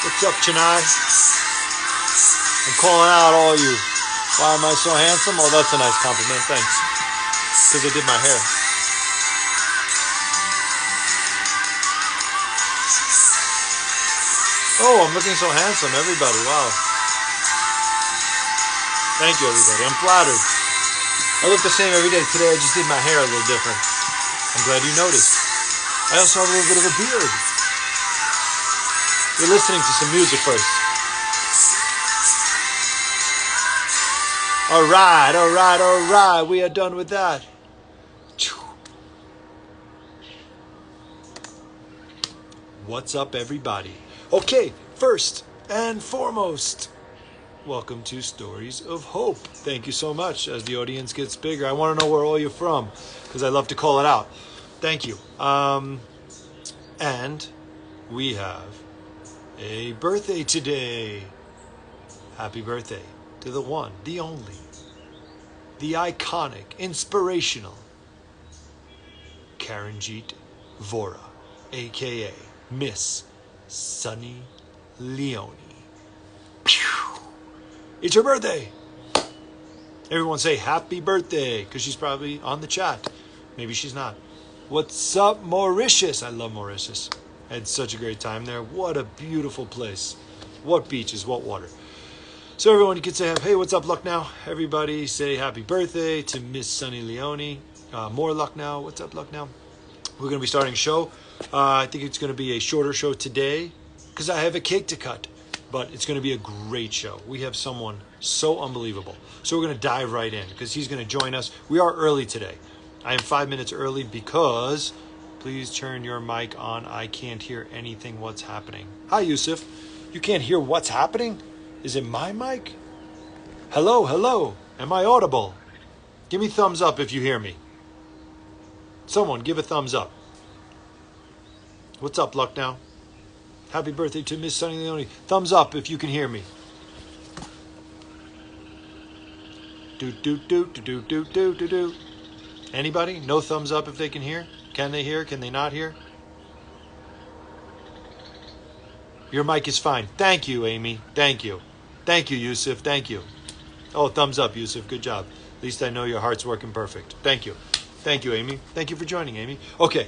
What's up, Chennai? I'm calling out all you. Why am I so handsome? Oh, that's a nice compliment. Thanks. Because I did my hair. Oh, I'm looking so handsome, everybody. Wow. Thank you, everybody. I'm flattered. I look the same every day. Today, I just did my hair a little different. I'm glad you noticed. I also have a little bit of a beard. You're listening to some music first. All right. We are done with that. What's up, everybody? Okay, first and foremost, welcome to Stories of Hope. Thank you so much. As the audience gets bigger, I want to know where all you're from, because I love to call it out. Thank you. And we have a birthday today. Happy birthday to the one, the only, the iconic, inspirational Karanjit Vora, a.k.a. Miss Sunny Leone. It's her birthday. Everyone say happy birthday, because she's probably on the chat. Maybe she's not. What's up, Mauritius? I love Mauritius. I had such a great time there. What a beautiful place. What beaches, what water. So everyone, you can say, hey, what's up, Lucknow? Everybody say happy birthday to Miss Sunny Leone. More Lucknow. What's up, Lucknow? We're going to be starting a show. I think it's going to be a shorter show today because I have a cake to cut. But it's going to be a great show. We have someone so unbelievable. So we're going to dive right in because he's going to join us. We are early today. I am 5 minutes early because... Please turn your mic on. I can't hear anything. What's happening? Hi, Yusuf. You can't hear what's happening? Is it my mic? Hello. Am I audible? Give me thumbs up if you hear me. Someone give a thumbs up. What's up, Lucknow? Happy birthday to Miss Sunny Leone. Thumbs up if you can hear me. Do. Anybody? No thumbs up if they can hear? Can they hear? Can they not hear? Your mic is fine. Thank you, Amy. Thank you. Thank you, Yusuf. Thank you. Oh, thumbs up, Yusuf. Good job. At least I know your heart's working perfect. Thank you. Thank you, Amy. Thank you for joining, Amy. Okay,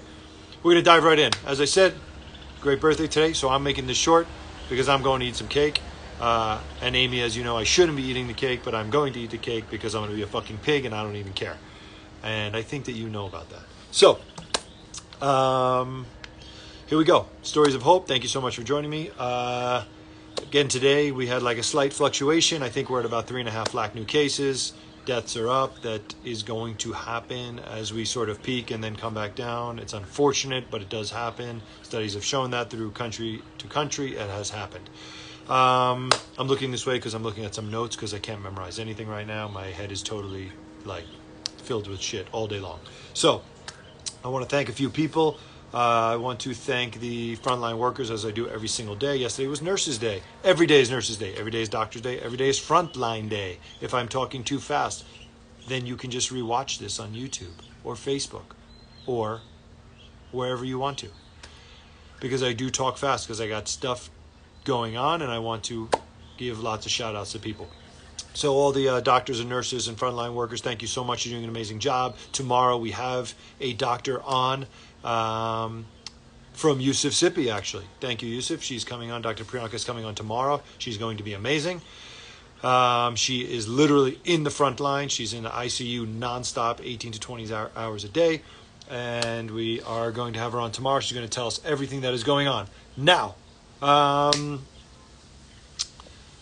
we're going to dive right in. As I said, great birthday today, so I'm making this short because I'm going to eat some cake. And Amy, as you know, I shouldn't be eating the cake, but I'm going to eat the cake because I'm going to be a fucking pig and I don't even care. And I think that you know about that. So... here we go. Stories of Hope. Thank you so much for joining me. Again, today we had like a slight fluctuation. I think we're at about 3.5 lakh new cases. Deaths are up. That is going to happen as we sort of peak and then come back down. It's unfortunate, but it does happen. Studies have shown that through country to country, it has happened. I'm looking this way because I'm looking at some notes because I can't memorize anything right now. My head is totally like filled with shit all day long. So, I want to thank a few people. I want to thank the frontline workers as I do every single day. Yesterday was Nurses Day. Every day is Nurses Day. Every day is Doctor's Day. Every day is Frontline Day. If I'm talking too fast, then you can just rewatch this on YouTube or Facebook or wherever you want to. Because I do talk fast because I got stuff going on and I want to give lots of shout outs to people. So all the doctors and nurses and frontline workers, thank you so much. You're doing an amazing job. Tomorrow we have a doctor on from Yusuf Sippy, actually. Thank you, Yusuf. She's coming on. Dr. Priyanka is coming on tomorrow. She's going to be amazing. She is literally in the front line. She's in the ICU nonstop, 18 to 20 hours a day. And we are going to have her on tomorrow. She's going to tell us everything that is going on. Now,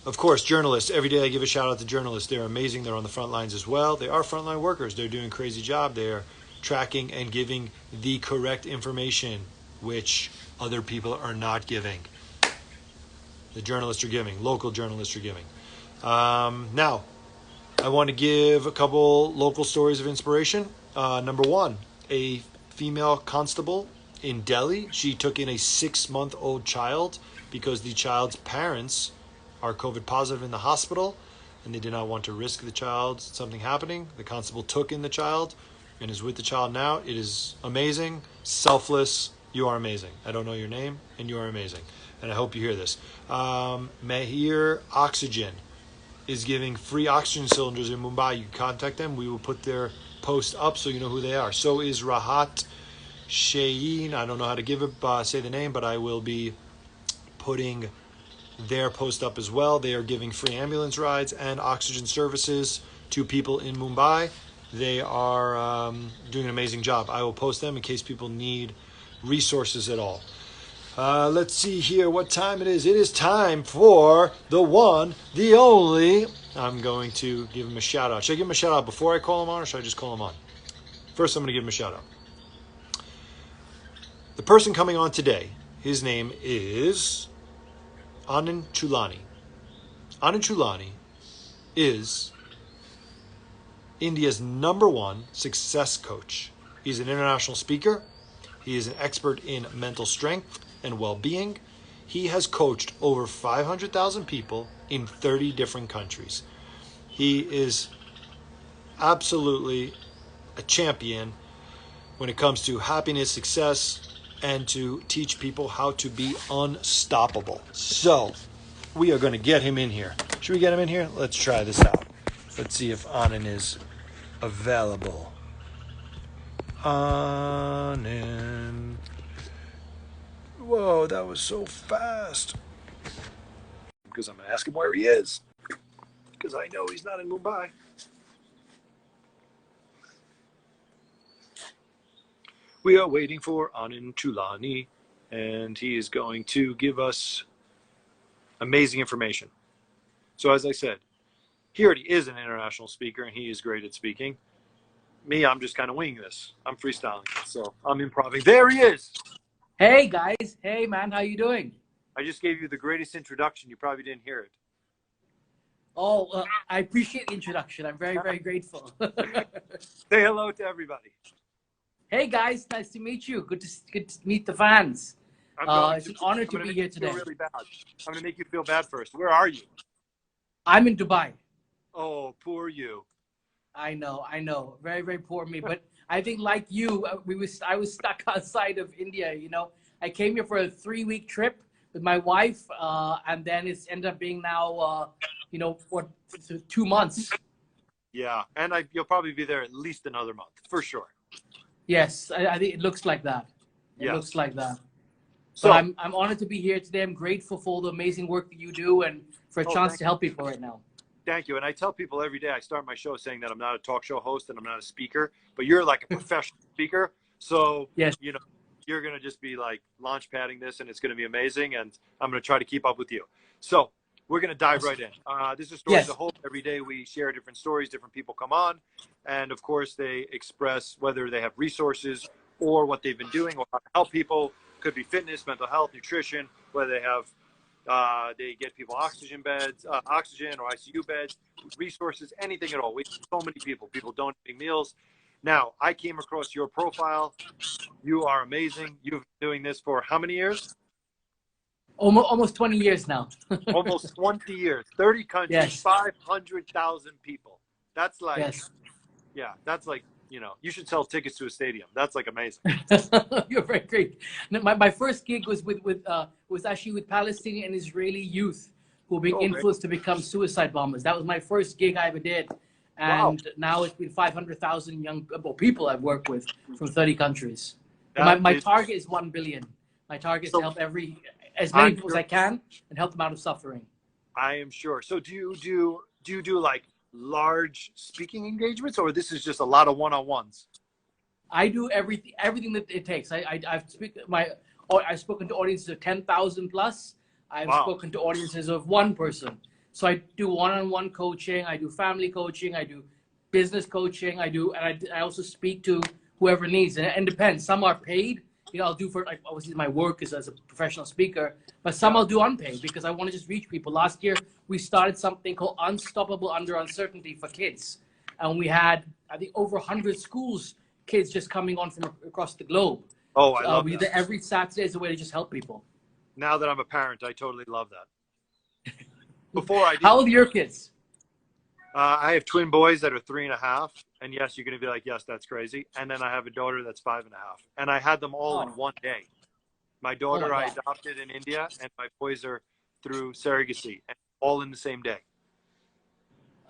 of course, journalists. Every day I give a shout out to journalists. They're amazing. They're on the front lines as well. They are frontline workers. They're doing a crazy job. They're tracking and giving the correct information, which other people are not giving. The journalists are giving. Local journalists are giving. Now, I want to give a couple local stories of inspiration. Number one, a female constable in Delhi. She took in a 6-month-old child because the child's parents are COVID positive in the hospital and they did not want to risk the child something happening. The constable took in the child and is with the child now. It is amazing, selfless. You are amazing. I don't know your name and you are amazing. and I hope you hear this. Mahir Oxygen is giving free oxygen cylinders in Mumbai. You can contact them. We will put their post up so you know who they are. So is Rahat Shaheen. I don't know how to say the name, but I will be putting their post up as well. They are giving free ambulance rides and oxygen services to people in Mumbai. They are doing an amazing job. I will post them in case people need resources at all. Let's see here what time it is. It is time for the one, the only. I'm going to give him a shout out. Should I give him a shout out before I call him on, or should I just call him on? First, I'm going to give him a shout out. The person coming on today, his name is Anand Chulani. Anand Chulani is India's #1 success coach. He's an international speaker. He is an expert in mental strength and well-being. He has coached over 500,000 people in 30 different countries. He is absolutely a champion when it comes to happiness, success, and to teach people how to be unstoppable. So, we are going to get him in here. Should we get him in here? Let's try this out. Let's see if Anand is available. Anand. Whoa, that was so fast. Because I'm going to ask him where he is. Because I know he's not in Mumbai. We are waiting for Anand Chulani, and he is going to give us amazing information. So as I said, he already is an international speaker, and he is great at speaking. Me, I'm just kind of winging this. I'm freestyling it, so I'm improvising. There he is! Hey guys, hey man, how you doing? I just gave you the greatest introduction. You probably didn't hear it. Oh, I appreciate the introduction. I'm very, very grateful. Say hello to everybody. Hey guys, nice to meet you. Good to meet the fans. It's an honor to be here today. Really bad. I'm going to make you feel bad first. Where are you? I'm in Dubai. Oh, poor you. I know. Very, very poor me. But I think like you, I was stuck outside of India. You know, I came here for a 3-week trip with my wife, and then it's ended up being now, for 2 months. Yeah, and you'll probably be there at least another month for sure. Yes, I think it looks like that. It looks like that. So I'm honored to be here today. I'm grateful for all the amazing work that you do and for a chance to help people right now. Thank you. And I tell people every day, I start my show saying that I'm not a talk show host and I'm not a speaker, but you're like a professional speaker. So, yes, you're going to just be like launch padding this and it's going to be amazing. And I'm going to try to keep up with you. So we're going to dive right in. This is Stories of Hope. Every day we share different stories, different people come on. And of course they express whether they have resources or what they've been doing or how to help people. Could be fitness, mental health, nutrition, whether they have they get people oxygen beds, oxygen or ICU beds, resources, anything at all. We have so many people donating meals. Now, I came across your profile. You are amazing. You've been doing this for how many years? Almost 20 years now. Almost 20 years, 30 countries, 500,000 people. That's like, that's like, you should sell tickets to a stadium. That's like amazing. You're very great. My first gig was was actually with Palestinian and Israeli youth who were being influenced to become suicide bombers. That was my first gig I ever did. And now it's been 500,000 people I've worked with from 30 countries. My target is 1 billion. My target is to help as many people as I can and help them out of suffering. I am sure. So do you do like large speaking engagements, or this is just a lot of one-on-ones? I do everything that it takes. I've spoken to audiences of 10,000 plus. I've spoken to audiences of 1 person. So I do one-on-one coaching. I do family coaching. I do business coaching. I also speak to whoever needs. And it depends. Some are paid. I'll do for obviously my work is as a professional speaker, but some I'll do unpaid because I want to just reach people. Last year we started something called Unstoppable Under Uncertainty for kids, and we had I think over 100 kids just coming on from across the globe. Oh, I love that. Every Saturday is a way to just help people. Now that I'm a parent, I totally love that. Before I did. How old are your kids? I have twin boys that are 3.5, and yes, you're going to be like, yes, that's crazy. And then I have a daughter that's 5.5, and I had them all in one day. My Oh my daughter I God. adopted in India, and my boys are through surrogacy, and all in the same day.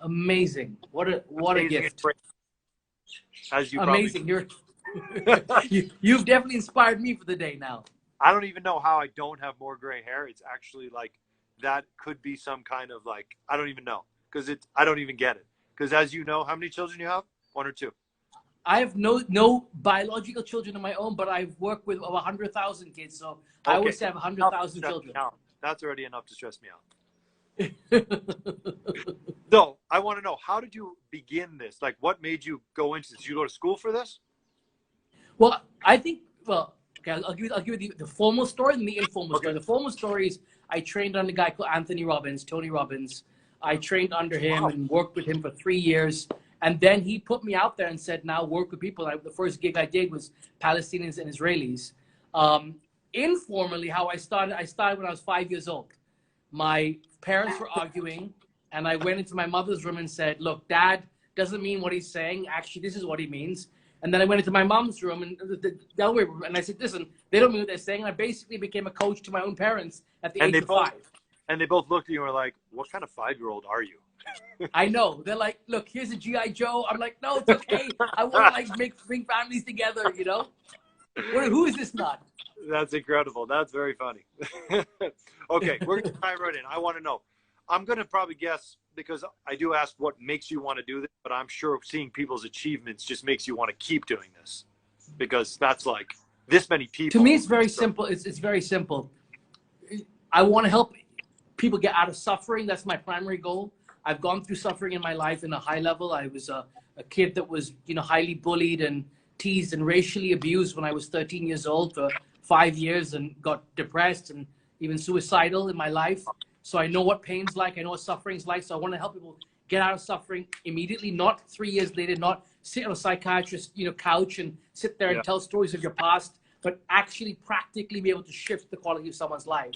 Amazing. What a Amazing and gift. great, as you probably. Amazing. You've definitely inspired me for the day now. I don't even know how I don't have more gray hair. It's actually like that could be some kind of like I don't even know because I don't even get it because as you know, how many children you have? One or two? I have no biological children of my own, but I've worked with over 100,000 kids, so I Okay, always have enough to 100,000 stress me children. out. That's already enough to stress me out. So I want to know, how did you begin this? Like, what made you go into this? Did you go to school for this? Well, I think, well, okay, I'll give you the formal story and the informal Okay. story. The formal story is I trained under a guy called Tony Robbins. I trained under him Wow. and worked with him for 3 years. And then he put me out there and said, now work with people. The first gig I did was Palestinians and Israelis. Informally, how I started when I was 5 years old. My parents were arguing, and I went into my mother's room and said, look, Dad doesn't mean what he's saying. Actually, this is what he means. And then I went into my mom's room and the other way, and I said, listen, they don't mean what they're saying. And I basically became a coach to my own parents at the age of 5. And they both looked at you and were like, what kind of 5-year-old are you? I know. They're like, look, here's a G.I. Joe. I'm like, no, it's okay. I want to like bring families together, you know? Who is this nut? That's incredible. That's very funny. Okay, we're going to dive right in. I want to know. I'm going to probably guess, because I do ask what makes you want to do this, but I'm sure seeing people's achievements just makes you want to keep doing this, because that's like this many people. To me, it's very simple. It's very simple. I want to help people get out of suffering. That's my primary goal. I've gone through suffering in my life in a high level. I was a kid that was, highly bullied and teased and racially abused when I was 13 years old for 5 years and got depressed and even suicidal in my life. So I know what pain's like. I know what suffering's like. So I want to help people get out of suffering immediately, not 3 years later, not sit on a psychiatrist, couch and sit there and tell stories of your past, but actually practically be able to shift the quality of someone's life.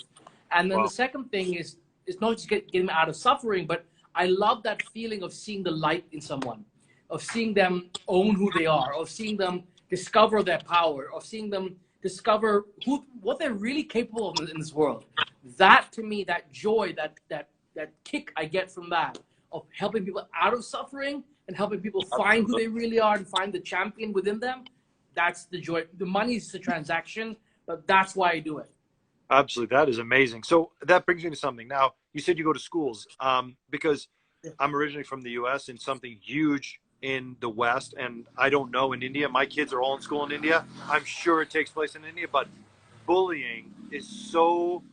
And then the second thing is not just getting them out of suffering, but I love that feeling of seeing the light in someone, of seeing them own who they are, of seeing them discover their power, of seeing them discover what they're really capable of in this world. That, to me, that joy, that kick I get from that, of helping people out of suffering and helping people find who they really are and find the champion within them, that's the joy. The money is the transaction, but that's why I do it. Absolutely. That is amazing. So that brings me to something. Now, you said you go to schools, because I'm originally from the US, and something huge in the West, and I don't know in India. My kids are all in school in India. I'm sure it takes place in India, but bullying is so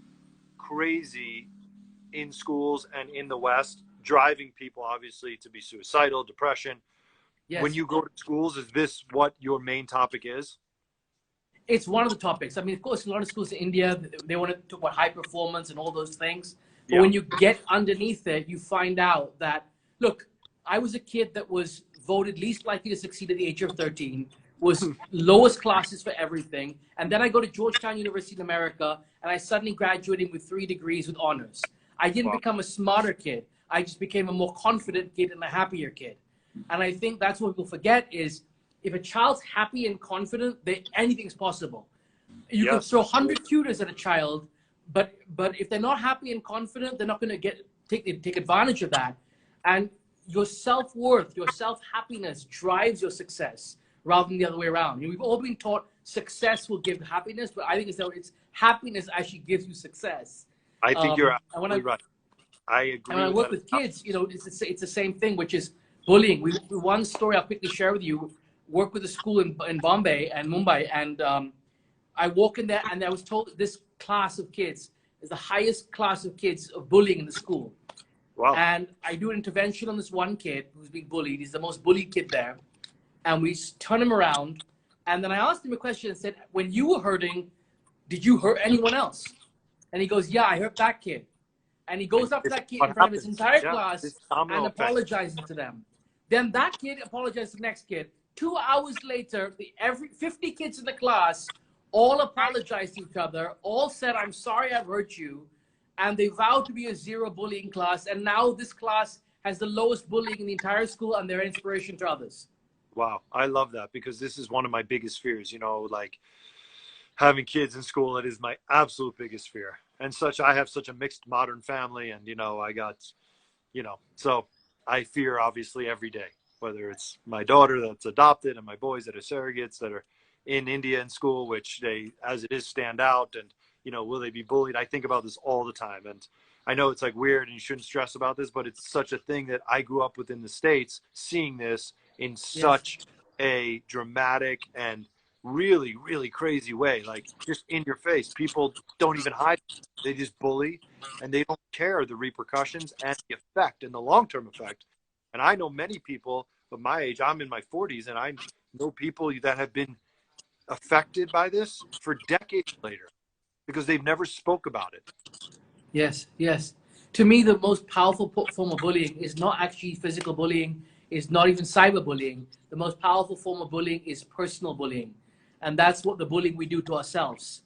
crazy in schools and in the West, driving people obviously to be suicidal, depression. Yes. When you go to schools, is this what your main topic is? It's one of the topics. I mean, of course, a lot of schools in India, they want to talk about high performance and all those things. But when you get underneath it, you find out that, look, I was a kid that was voted least likely to succeed at the age of 13, was lowest classes for everything. And then I go to Georgetown University in America, and I suddenly graduated with 3 degrees with honors. I didn't become a smarter kid. I just became a more confident kid and a happier kid. And I think that's what people forget is, if a child's happy and confident, anything's possible. You can throw 100 tutors at a child, but if they're not happy and confident, they're not going to take advantage of that. And your self-worth, your self-happiness drives your success rather than the other way around. We've all been taught success will give happiness, but I think it's happiness actually gives you success. I think you're absolutely right. I agree. And when I work with kids, it's the same thing, which is bullying. One story I'll quickly share with you. Work with a school in Bombay and Mumbai, and I walk in there, and I was told this class of kids is the highest class of kids of bullying in the school. Wow. And I do an intervention on this one kid who's being bullied. He's the most bullied kid there. And we turn him around, and then I asked him a question and said, when you were hurting, did you hurt anyone else? And he goes, yeah, I hurt that kid. And he goes up to that kid in front of his entire class and apologizes to them. Then that kid apologized to the next kid. 2 hours later, 50 kids in the class all apologized to each other, all said, I'm sorry I've hurt you. And they vowed to be a zero bullying class. And now this class has the lowest bullying in the entire school, and they're inspiration to others. Wow. I love that, because this is one of my biggest fears, like having kids in school, it is my absolute biggest fear. And I have such a mixed modern family, and I got, so I fear obviously every day, whether it's my daughter that's adopted and my boys that are surrogates that are in India in school, which they, as it is, stand out, and will they be bullied? I think about this all the time, and I know it's like weird and you shouldn't stress about this, but it's such a thing that I grew up with in the States, seeing this in such a dramatic and really, really crazy way, like just in your face. People don't even hide. They just bully, and they don't care the repercussions and the effect and the long-term effect. And I know many people of my age, I'm in my 40s, and I know people that have been affected by this for decades later because they've never spoke about it. Yes, yes. To me, the most powerful form of bullying is not actually physical bullying, is not even cyberbullying. The most powerful form of bullying is personal bullying. And that's what the bullying we do to ourselves.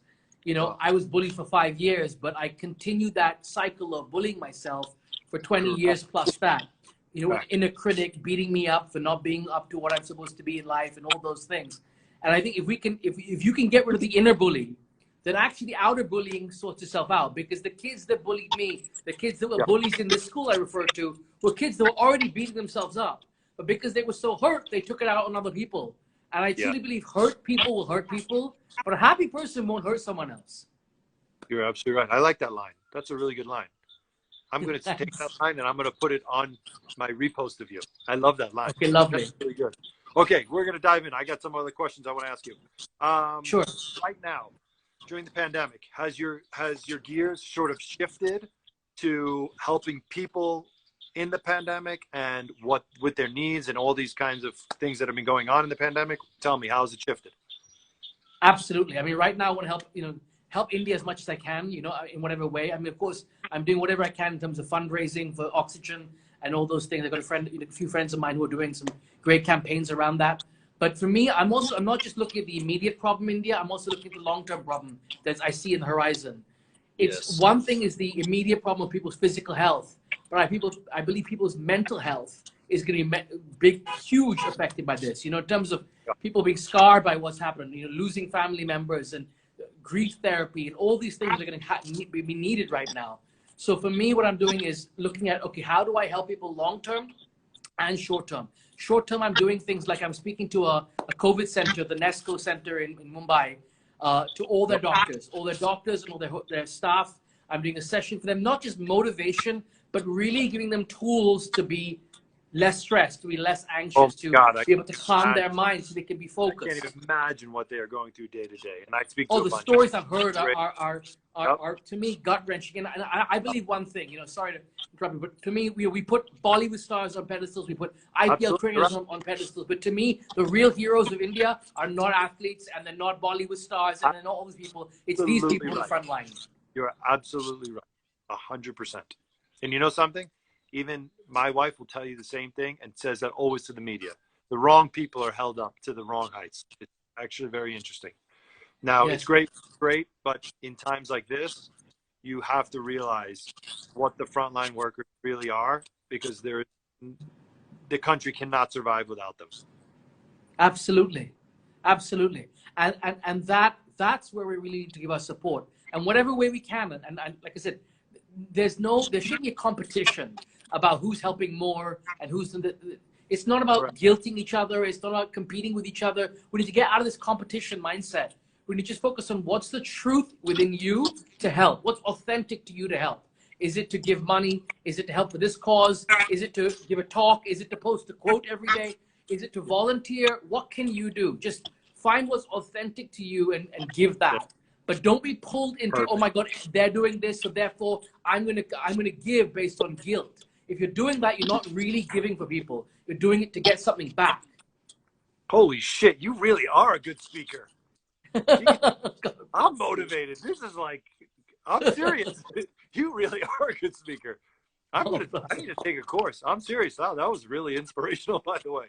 I was bullied for 5 years, but I continued that cycle of bullying myself for 20 years plus that. Inner critic beating me up for not being up to what I'm supposed to be in life and all those things. And I think if you can get rid of the inner bullying, then actually the outer bullying sorts itself out. Because the kids that bullied me, the kids that were bullies in this school I referred to, were kids that were already beating themselves up. But because they were so hurt, they took it out on other people. And I truly believe hurt people will hurt people, but a happy person won't hurt someone else. You're absolutely right. I like that line. That's a really good line. I'm going to take that line and I'm going to put it on my repost of you. I love that line. Okay, lovely. That's really good. Okay, we're going to dive in. I got some other questions I want to ask you. Sure. Right now, during the pandemic, has your gears sort of shifted to helping people in the pandemic and what with their needs and all these kinds of things that have been going on in the pandemic? Tell me, how has it shifted? Absolutely. I mean, right now I want to help India as much as I can, in whatever way. I mean, of course, I'm doing whatever I can in terms of fundraising for oxygen and all those things. I've got a few friends of mine who are doing some great campaigns around that. But for me, I'm not just looking at the immediate problem in India. I'm also looking at the long-term problem that I see in the horizon. It's one thing is the immediate problem of people's physical health, but I believe people's mental health is going to be huge affected by this. In terms of people being scarred by what's happened, losing family members and grief therapy and all these things are going to be needed right now. So for me, what I'm doing is looking at, okay, how do I help people long-term and short-term? Short-term, I'm doing things like I'm speaking to a COVID center, the NESCO Center in Mumbai, to all their doctors and all their staff. I'm doing a session for them, not just motivation, but really giving them tools to be less stressed, to be less anxious, be able to calm their minds so they can be focused. I can't even imagine what they are going through day to day. And I speak to the stories I've heard are to me gut-wrenching. And I believe one thing, sorry to interrupt you, but to me, we put Bollywood stars on pedestals, we put IPL cricketers on pedestals, but to me, the real heroes of India are not athletes, and they're not Bollywood stars, and they're not all these people. It's these people on the front line. You're absolutely right, 100%. And you know something? Even my wife will tell you the same thing and says that always to the media. The wrong people are held up to the wrong heights. It's actually very interesting. Now, it's great, but in times like this, you have to realize what the frontline workers really are, because the country cannot survive without them. Absolutely. And that's where we really need to give our support. And whatever way we can, and like I said, there shouldn't be a competition about who's helping more and who's it's not about guilting each other. It's not about competing with each other. We need to get out of this competition mindset. We need to just focus on what's the truth within you to help. What's authentic to you to help? Is it to give money? Is it to help for this cause? Is it to give a talk? Is it to post a quote every day? Is it to volunteer? What can you do? Just find what's authentic to you and give that. But don't be pulled into, oh my God, they're doing this, so therefore I'm gonna give based on guilt. If you're doing that, you're not really giving for people. You're doing it to get something back. Holy shit, you really are a good speaker. I'm motivated. This is like, I'm serious. You really are a good speaker. I need to take a course. I'm serious. Wow, that was really inspirational, by the way.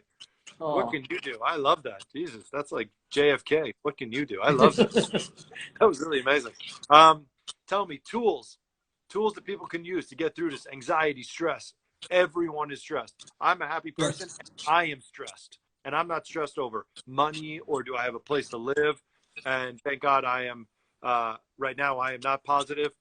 What can you do? I love that. Jesus, that's like JFK. What can you do? I love that. That was really amazing. Tell me, tools that people can use to get through this anxiety, stress. Everyone is stressed. I'm a happy person. I am stressed. And I'm not stressed over money or do I have a place to live. And thank God I am, right now, I am not positive,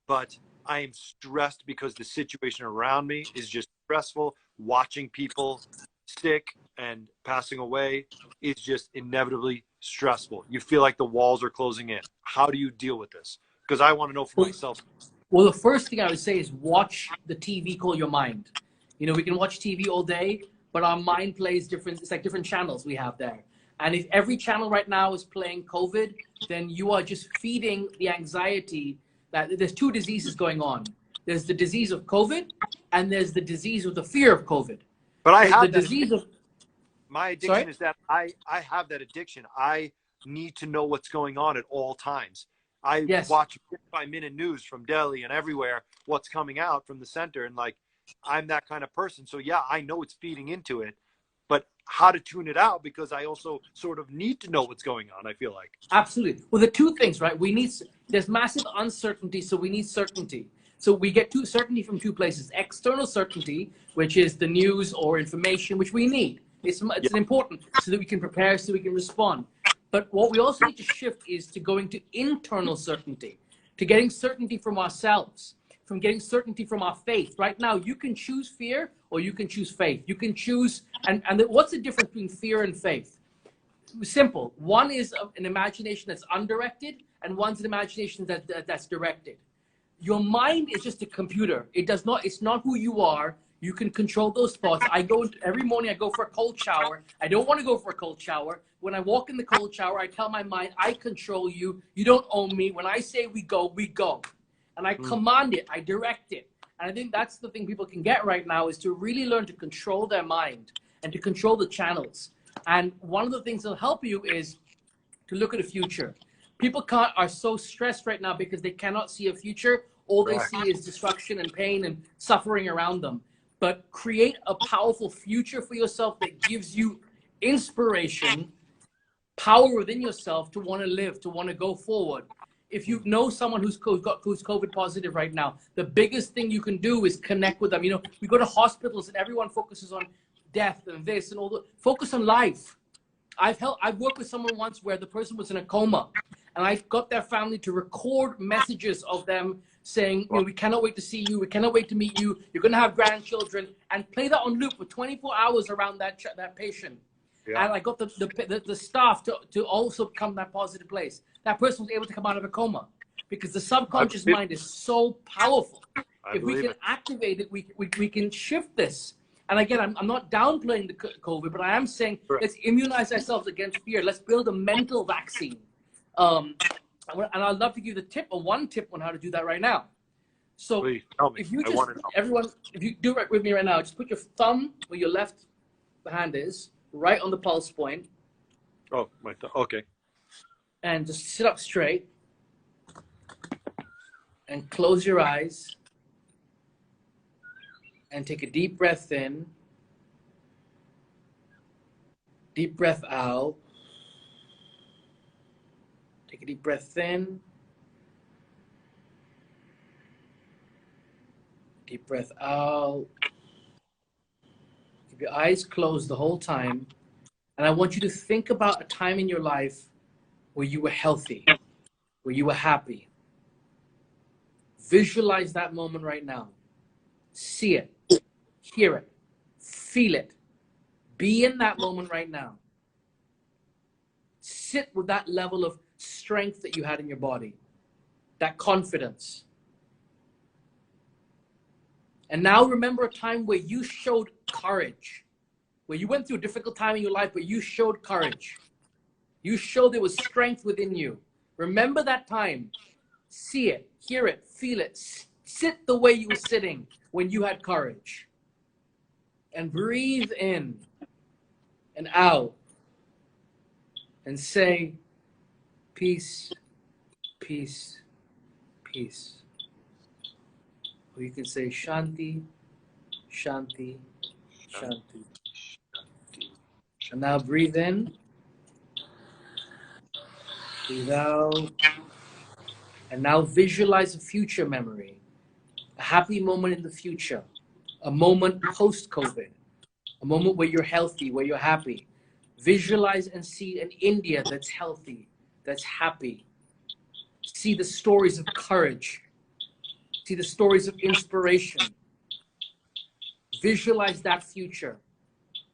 but I am stressed because the situation around me is just stressful. Watching people sick and passing away is just inevitably stressful. You feel like the walls are closing in. How do you deal with this? Because I want to know for myself. Well, the first thing I would say is watch the TV call your mind. You know, we can watch TV all day, but our mind plays different, it's like different channels we have there. And if every channel right now is playing COVID, then you are just feeding the anxiety that there's two diseases going on. There's the disease of COVID, and there's the disease of the fear of COVID. But I have the disease of my addiction is that I have that addiction. I need to know what's going on at all times. I watch minute-by-minute news from Delhi and everywhere, what's coming out from the center. And like, I'm that kind of person. So yeah, I know it's feeding into it, but how to tune it out, because I also sort of need to know what's going on, I feel like. Absolutely. Well, the two things, right? There's massive uncertainty, so we need certainty. So we get certainty from two places. External certainty, which is the news or information, which we need. It's important so that we can prepare, so we can respond. But what we also need to shift is to going to internal certainty, to getting certainty from ourselves, from getting certainty from our faith. Right now, you can choose fear or you can choose faith. You can choose, and what's the difference between fear and faith? Simple. One is an imagination that's undirected, and one's an imagination that's directed. Your mind is just a computer. It's not who you are. You can control those thoughts. Every morning I go for a cold shower. I don't want to go for a cold shower. When I walk in the cold shower, I tell my mind, I control you. You don't own me. When I say we go, we go. And I command it. I direct it. And I think that's the thing people can get right now, is to really learn to control their mind and to control the channels. And one of the things that'll help you is to look at the future. People are so stressed right now because they cannot see a future. All they see is destruction and pain and suffering around them. But create a powerful future for yourself that gives you inspiration, power within yourself to want to live, to want to go forward. If you know someone who's COVID positive right now, the biggest thing you can do is connect with them. You know, we go to hospitals and everyone focuses on death and this and all that. Focus on life. I've worked with someone once where the person was in a coma, and I got their family to record messages of them saying, you know, we cannot wait to see you, we cannot wait to meet you, you're going to have grandchildren, and play that on loop for 24 hours around that patient. Yeah. And I got the staff to also come that positive place. That person was able to come out of a coma because the subconscious mind is so powerful. If we can activate it, we can shift this. And again, I'm not downplaying the COVID, but I am saying let's immunize ourselves against fear. Let's build a mental vaccine. And I'd love to give you one tip on how to do that right now. So if you if you do it with me right now, just put your thumb where your left hand is, right on the pulse point. Oh, my thumb. Okay. And just sit up straight and close your eyes and take a deep breath in, deep breath out. Take a deep breath in, deep breath out. Keep your eyes closed the whole time. And I want you to think about a time in your life where you were healthy, where you were happy. Visualize that moment right now. See it, hear it, feel it. Be in that moment right now. Sit with that level of strength that you had in your body, that confidence. And now remember a time where you showed courage, where you went through a difficult time in your life, but you showed courage. You showed there was strength within you. Remember that time. See it, hear it, feel it. Sit the way you were sitting when you had courage. And breathe in and out. And say, peace, peace, peace. Or you can say Shanti, Shanti, Shanti. And now breathe in, breathe out. And now visualize a future memory, a happy moment in the future, a moment post-COVID, a moment where you're healthy, where you're happy. Visualize and see an India that's healthy, that's happy. See the stories of courage. See the stories of inspiration. Visualize that future.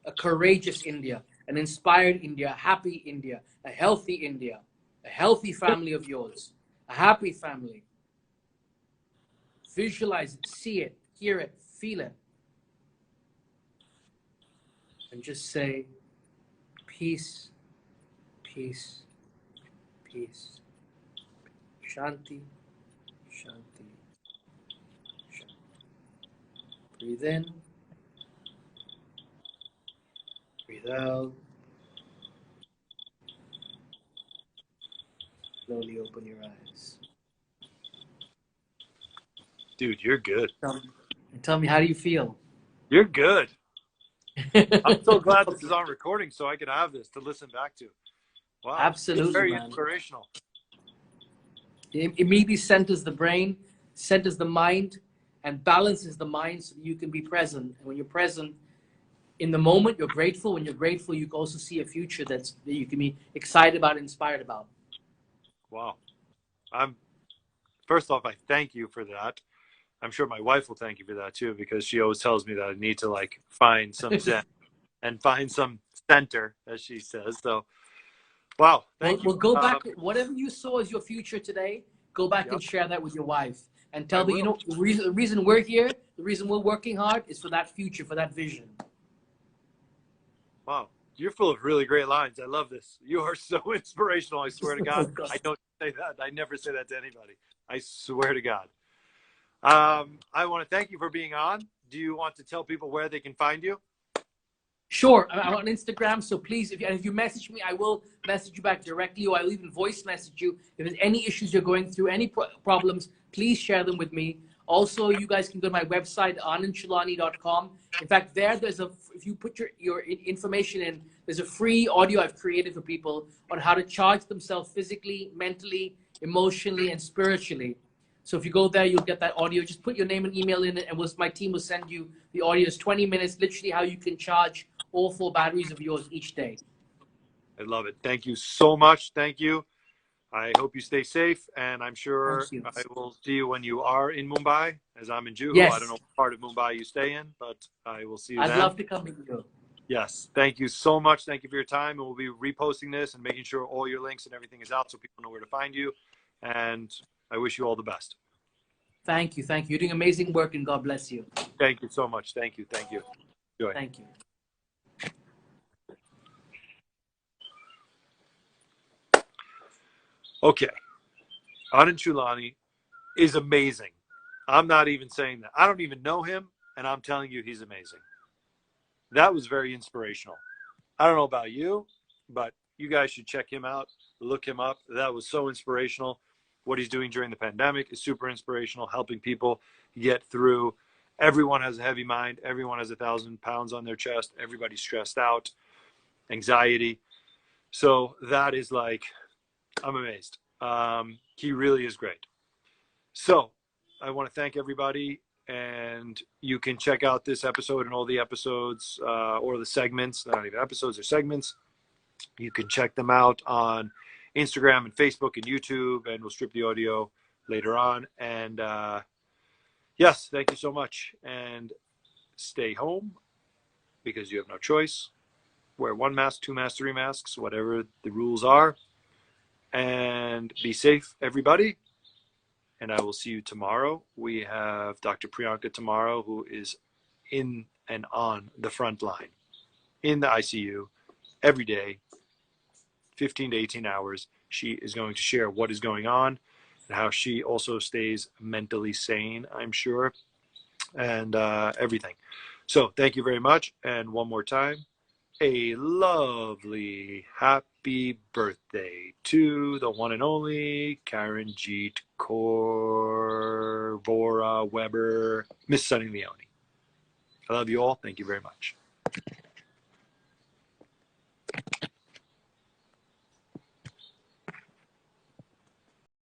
A courageous India, an inspired India, a happy India, a healthy India, a healthy family of yours, a happy family. Visualize it, see it, hear it, feel it. And just say, peace, peace, peace. Shanti, shanti, shanti. Breathe in. Breathe out. Slowly open your eyes. Dude, you're good. Tell me, how do you feel? You're good. I'm so glad this is on recording so I can have this to listen back to. Wow. Absolutely, it's very man. inspirational. It immediately centers the brain, centers the mind, and balances the mind so that you can be present. And when you're present, in the moment, you're grateful. When you're grateful, you can also see a future that you can be excited about, inspired about. Wow. First off, I thank you for that. I'm sure my wife will thank you for that too, because she always tells me that I need to like find some zen and find some center, as she says. So, wow. Thank you. Well, go back. Whatever you saw as your future today, go back and share that with your wife. And tell her, you know, the reason we're here, the reason we're working hard is for that future, for that vision. Wow. You're full of really great lines. I love this. You are so inspirational. I swear to God. I don't say that. I never say that to anybody. I swear to God. I want to thank you for being on. Do you want to tell people where they can find you? Sure. I'm on Instagram, so please, if you message me, I will message you back directly, or I'll even voice message you. If there's any issues you're going through, any problems, please share them with me. Also, you guys can go to my website, anandchulani.com. In fact, if you put your information in, there's a free audio I've created for people on how to charge themselves physically, mentally, emotionally, and spiritually. So if you go there, you'll get that audio. Just put your name and email in it, and my team will send you the audio. It's 20 minutes, literally how you can charge all 4 batteries of yours each day. I love it. Thank you so much. Thank you. I hope you stay safe, and I'm sure I will see you when you are in Mumbai, as I'm in Juhu. Yes. I don't know what part of Mumbai you stay in, but I will see you then. I'd love to come with you. Yes. Thank you so much. Thank you for your time, and we'll be reposting this and making sure all your links and everything is out so people know where to find you. And I wish you all the best. Thank you. Thank you. You're doing amazing work, and God bless you. Thank you so much. Thank you. Thank you. Enjoy. Thank you. Okay. Anand Chulani is amazing. I'm not even saying that. I don't even know him, and I'm telling you he's amazing. That was very inspirational. I don't know about you, but you guys should check him out, look him up. That was so inspirational. What he's doing during the pandemic is super inspirational, helping people get through. Everyone has a heavy mind. Everyone has 1,000 pounds on their chest. Everybody's stressed out, anxiety. So that is like, I'm amazed. He really is great. So I want to thank everybody, and you can check out this episode and all the episodes or the segments, not even episodes or segments. You can check them out on Instagram and Facebook and YouTube, and we'll strip the audio later on. And yes, thank you so much. And stay home because you have no choice. Wear 1 mask, 2 masks, 3 masks, whatever the rules are. And be safe, everybody. And I will see you tomorrow. We have Dr. Priyanka tomorrow, who is in and on the front line, in the ICU, every day, 15 to 18 hours. She is going to share what is going on and how she also stays mentally sane, I'm sure, and everything. So thank you very much. And one more time, a lovely happy birthday to the one and only Karanjeet Kaur Vora Weber, Miss Sunny Leone. I love you all. Thank you very much.